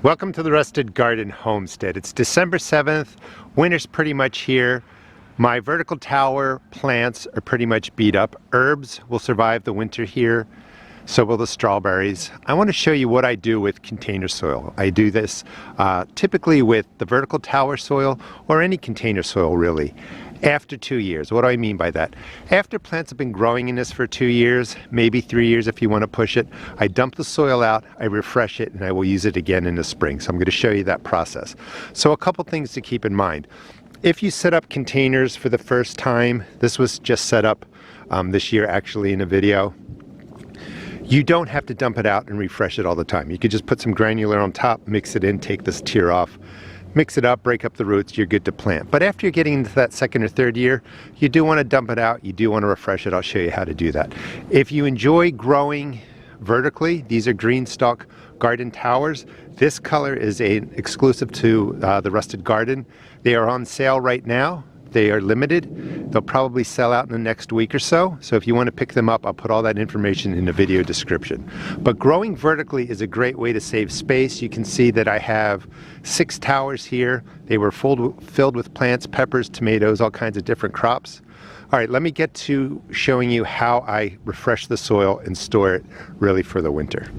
Welcome to the Rusted Garden Homestead. It's December 7th. Winter's pretty much here. My vertical tower plants are pretty much beat up. Herbs will survive the winter here. So will the strawberries. I want to show you what I do with container soil. I do this typically with the vertical tower soil or any container soil really. After 2 years. What do I mean by that? After plants have been growing in this for 2 years, maybe 3 years if you want to push it, I dump the soil out, I refresh it, and I will use it again in the spring. So I'm going to show you that process. So a couple things to keep in mind. If you set up containers for the first time, this was just set up this year actually in a video, you don't have to dump it out and refresh it all the time. You could just put some granular on top, mix it in, take this tier off, mix it up, break up the roots, you're good to plant. But after you're getting into that second or third year, you do want to dump it out, you do want to refresh it. I'll show you how to do that. If you enjoy growing vertically, these are green stalk garden towers. This color is an exclusive to the Rusted Garden. They are on sale right now. They are limited. They'll probably sell out in the next week or so. So if you want to pick them up, I'll put all that information in the video description. But growing vertically is a great way to save space. You can see that I have 6 towers here. They were filled with plants, peppers, tomatoes, all kinds of different crops. All right, let me get to showing you how I refresh the soil and store it really for the winter.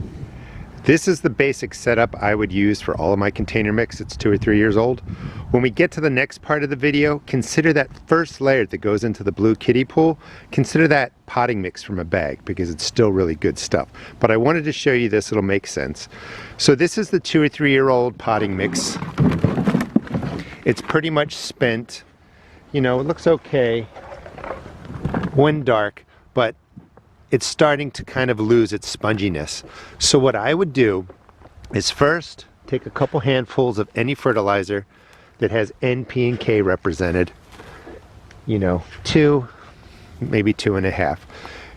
This is the basic setup I would use for all of my container mix. It's 2 or 3 years old. When we get to the next part of the video, consider that first layer that goes into the blue kiddie pool, consider that potting mix from a bag because it's still really good stuff. But I wanted to show you this, it'll make sense. So this is the 2 or 3 year old potting mix. It's pretty much spent. You know, it looks okay when dark, but it's starting to kind of lose its sponginess. So what I would do is first take a couple handfuls of any fertilizer that has N, P, and K represented, you know, 2, maybe 2.5,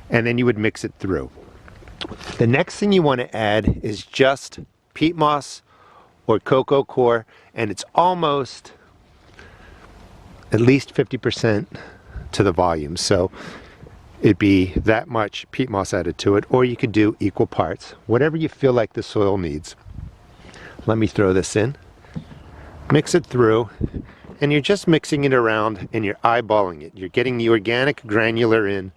and then you would mix it through. The next thing you want to add is just peat moss or cocoa coir, and it's almost at least 50% to the volume. So it'd be that much peat moss added to it, or you could do equal parts, whatever you feel like the soil needs. Let me throw this in, mix it through, and you're just mixing it around and you're eyeballing it. You're getting the organic granular in.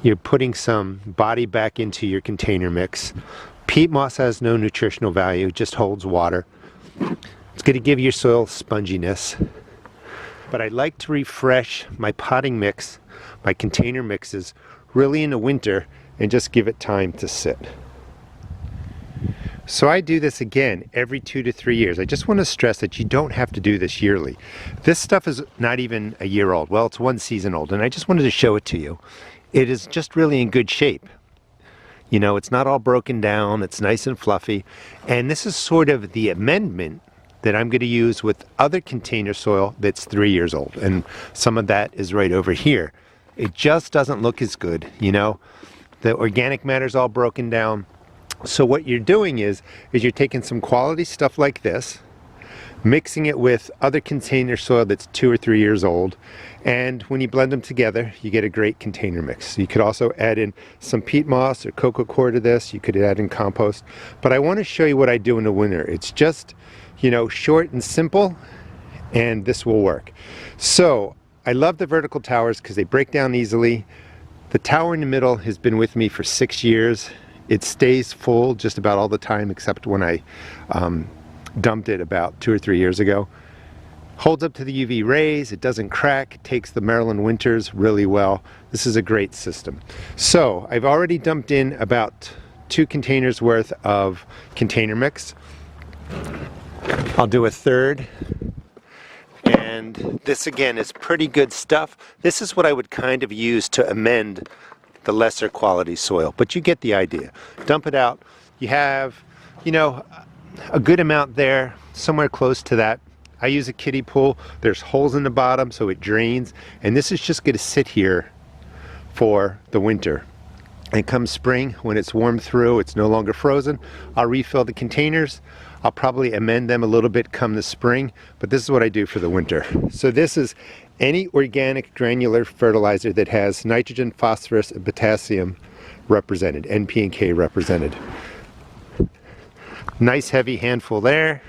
You're putting some body back into your container mix. Peat moss has no nutritional value, it just holds water. It's going to give your soil sponginess. But I like to refresh my potting mix, my container mixes, really in the winter and just give it time to sit. So I do this again every 2 to 3 years. I just want to stress that you don't have to do this yearly. This stuff is not even a year old. Well, it's 1 season old, and I just wanted to show it to you. It is just really in good shape. You know, it's not all broken down, it's nice and fluffy, and this is sort of the amendment that I'm going to use with other container soil that's 3 years old, and some of that is right over here. It just doesn't look as good, you know. The organic matter's all broken down. So what you're doing is you're taking some quality stuff like this, mixing it with other container soil that's 2 or 3 years old, and when you blend them together, you get a great container mix. You could also add in some peat moss or cocoa coir to this. You could add in compost, but I want to show you what I do in the winter. It's just, you know, short and simple, and this will work. So I love the vertical towers because they break down easily. The tower in the middle has been with me for 6 years. It stays full just about all the time except when I dumped it about 2 or 3 years ago. Holds up to the UV rays, it doesn't crack, it takes the Maryland winters really well. This is a great system. So I've already dumped in about 2 containers worth of container mix. I'll do a third, and this again is pretty good stuff. This is what I would kind of use to amend the lesser quality soil, but you get the idea. Dump it out. You have, you know, a good amount there, somewhere close to that. I use a kiddie pool. There's holes in the bottom so it drains, and this is just going to sit here for the winter. And come spring, when it's warmed through, it's no longer frozen, I'll refill the containers. I'll probably amend them a little bit come the spring, but this is what I do for the winter. So this is any organic granular fertilizer that has nitrogen, phosphorus, and potassium represented, N, P, and K represented. Nice heavy handful there,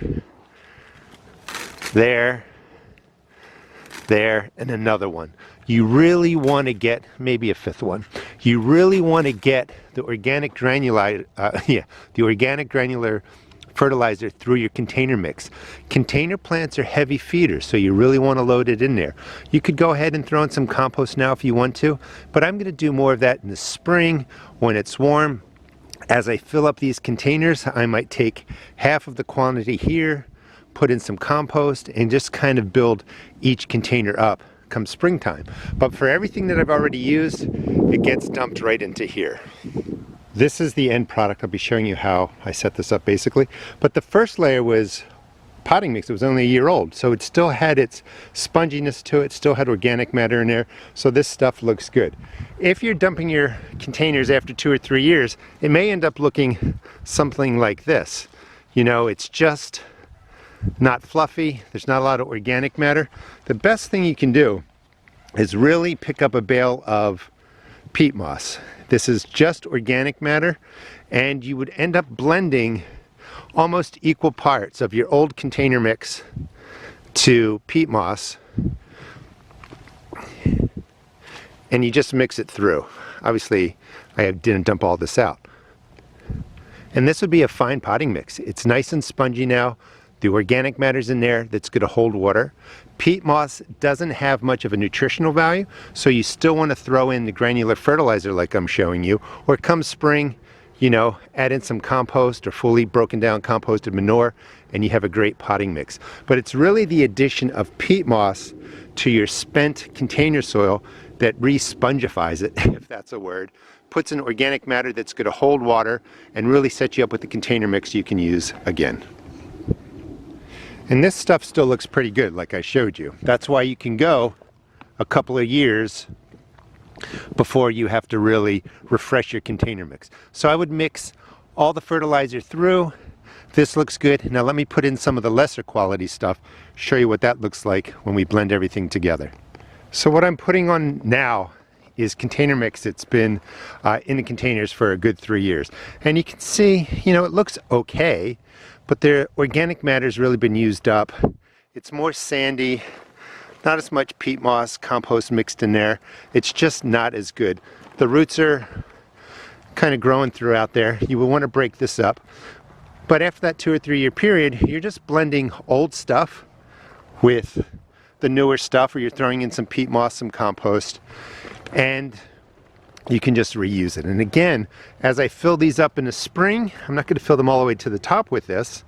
there, there, and another one. You really want to get, maybe a fifth one, you really want to get the organic granular, the organic granular fertilizer through your container mix. Container plants are heavy feeders, so you really want to load it in there. You could go ahead and throw in some compost now if you want to, but I'm going to do more of that in the spring when it's warm. As I fill up these containers, I might take half of the quantity here, put in some compost, and just kind of build each container up come springtime. But for everything that I've already used, it gets dumped right into here. This is the end product. I'll be showing you how I set this up basically. But the first layer was potting mix. It was only a year old, so it still had its sponginess to it, still had organic matter in there, so this stuff looks good. If you're dumping your containers after 2 or 3 years, it may end up looking something like this. You know, it's just not fluffy, there's not a lot of organic matter. The best thing you can do is really pick up a bale of peat moss. This is just organic matter, and you would end up blending almost equal parts of your old container mix to peat moss, and you just mix it through. Obviously, I didn't dump all this out. And this would be a fine potting mix. It's nice and spongy now. The organic matter's in there that's going to hold water. Peat moss doesn't have much of a nutritional value, so you still want to throw in the granular fertilizer like I'm showing you, or come spring, you know, add in some compost or fully broken down composted manure, and you have a great potting mix. But it's really the addition of peat moss to your spent container soil that re-spongifies it, if that's a word, puts in organic matter that's going to hold water and really set you up with the container mix you can use again. And this stuff still looks pretty good, like I showed you. That's why you can go a couple of years before you have to really refresh your container mix. So I would mix all the fertilizer through. This looks good. Now let me put in some of the lesser quality stuff, show you what that looks like when we blend everything together. So what I'm putting on now is container mix. It's been in the containers for a good 3 years. And you can see, you know, it looks okay, but the organic matter's really been used up. It's more sandy, not as much peat moss, compost mixed in there. It's just not as good. The roots are kind of growing throughout there. You will want to break this up. But after that 2 or 3 year period, you're just blending old stuff with the newer stuff, or you're throwing in some peat moss, some compost, and you can just reuse it. And again, as I fill these up in the spring, I'm not going to fill them all the way to the top with this.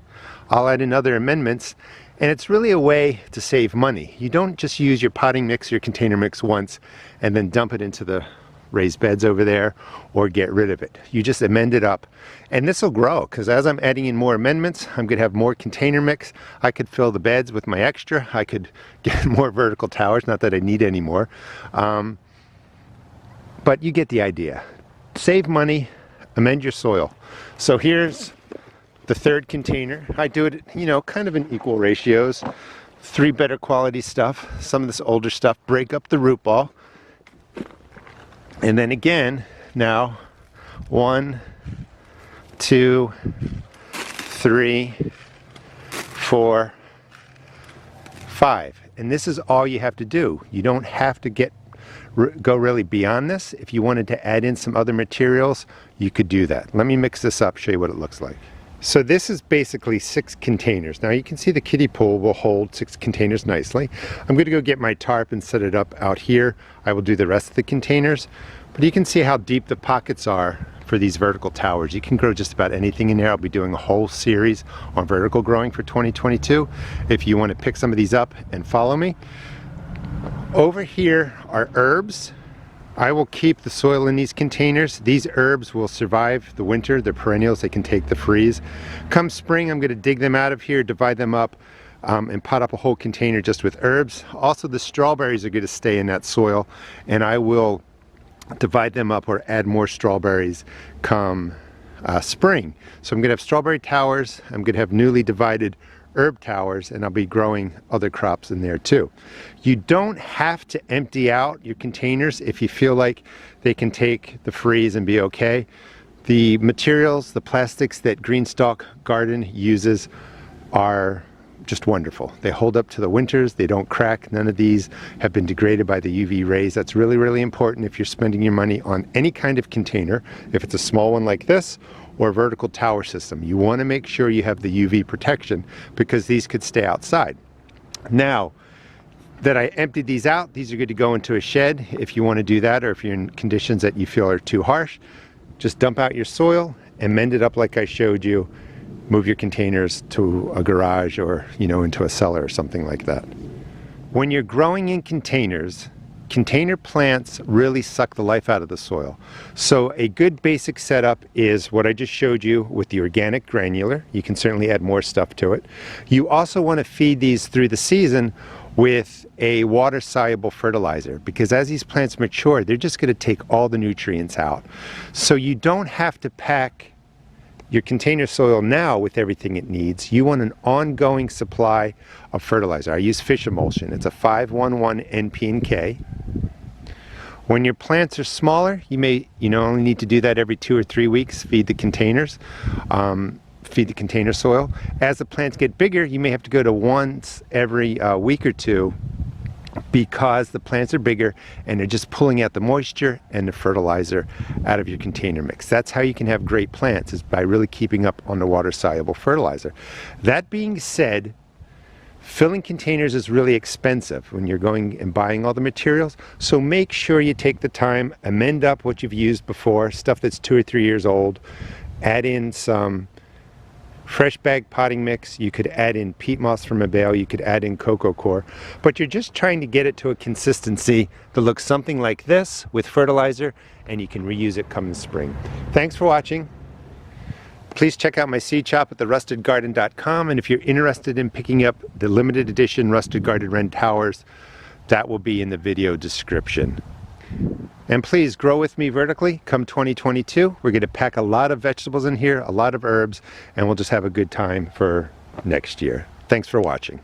I'll add in other amendments, and it's really a way to save money. You don't just use your potting mix, your container mix once, and then dump it into the raised beds over there, or get rid of it. You just amend it up, and this will grow, because as I'm adding in more amendments, I'm going to have more container mix. I could fill the beds with my extra. I could get more vertical towers, not that I need any more. But you get the idea. Save money, amend your soil. So here's the third container. I do it, you know, kind of in equal ratios. 3 better quality stuff, some of this older stuff, break up the root ball. And then again, now 1, 2, 3, 4, 5. And this is all you have to do. You don't have to go really beyond this. If you wanted to add in some other materials, you could do that. Let me mix this up, show you what it looks like. So this is basically 6 containers. Now you can see the kiddie pool will hold 6 containers nicely. I'm going to go get my tarp and set it up out here. I will do the rest of the containers. But you can see how deep the pockets are for these vertical towers. You can grow just about anything in there. I'll be doing a whole series on vertical growing for 2022 if you want to pick some of these up and follow me. Over here are herbs. I will keep the soil in these containers. These herbs will survive the winter. They're perennials. They can take the freeze. Come spring, I'm going to dig them out of here, divide them up, and pot up a whole container just with herbs. Also, the strawberries are going to stay in that soil, and I will divide them up or add more strawberries come spring. So I'm going to have strawberry towers. I'm going to have newly divided herb towers, and I'll be growing other crops in there too. You don't have to empty out your containers if you feel like they can take the freeze and be okay, The materials, the plastics that Greenstalk Garden uses are just wonderful. They hold up to the winters, they don't crack. None of these have been degraded by the UV rays. That's really, really important if you're spending your money on any kind of container, if it's a small one like this or a vertical tower system. You want to make sure you have the UV protection because these could stay outside. Now that I emptied these out, these are good to go into a shed if you want to do that, or if you're in conditions that you feel are too harsh. Just dump out your soil and mend it up like I showed you. Move your containers to a garage or, into a cellar or something like that. When you're growing in containers, container plants really suck the life out of the soil. So a good basic setup is what I just showed you with the organic granular. You can certainly add more stuff to it. You also want to feed these through the season with a water-soluble fertilizer, because as these plants mature, they're just going to take all the nutrients out. So you don't have to pack your container soil now with everything it needs. You want an ongoing supply of fertilizer. I use fish emulsion. It's a 5-1-1 NP and K. When your plants are smaller, you may only need to do that every 2 or 3 weeks. Feed the containers. Feed the container soil. As the plants get bigger, you may have to go to once every week or two, because the plants are bigger and they're just pulling out the moisture and the fertilizer out of your container mix. That's how you can have great plants, is by really keeping up on the water-soluble fertilizer. That being said, filling containers is really expensive when you're going and buying all the materials, so make sure you take the time, amend up what you've used before, stuff that's 2 or 3 years old, add in some fresh bag potting mix. You could add in peat moss from a bale, you could add in cocoa coir, but you're just trying to get it to a consistency that looks something like this with fertilizer, and you can reuse it come the spring. Thanks for watching. Please check out my seed shop at therustedgarden.com, and if you're interested in picking up the limited edition Rusted Garden Wren Towers, that will be in the video description. And please grow with me vertically come 2022. We're going to pack a lot of vegetables in here, a lot of herbs, and we'll just have a good time for next year. Thanks for watching.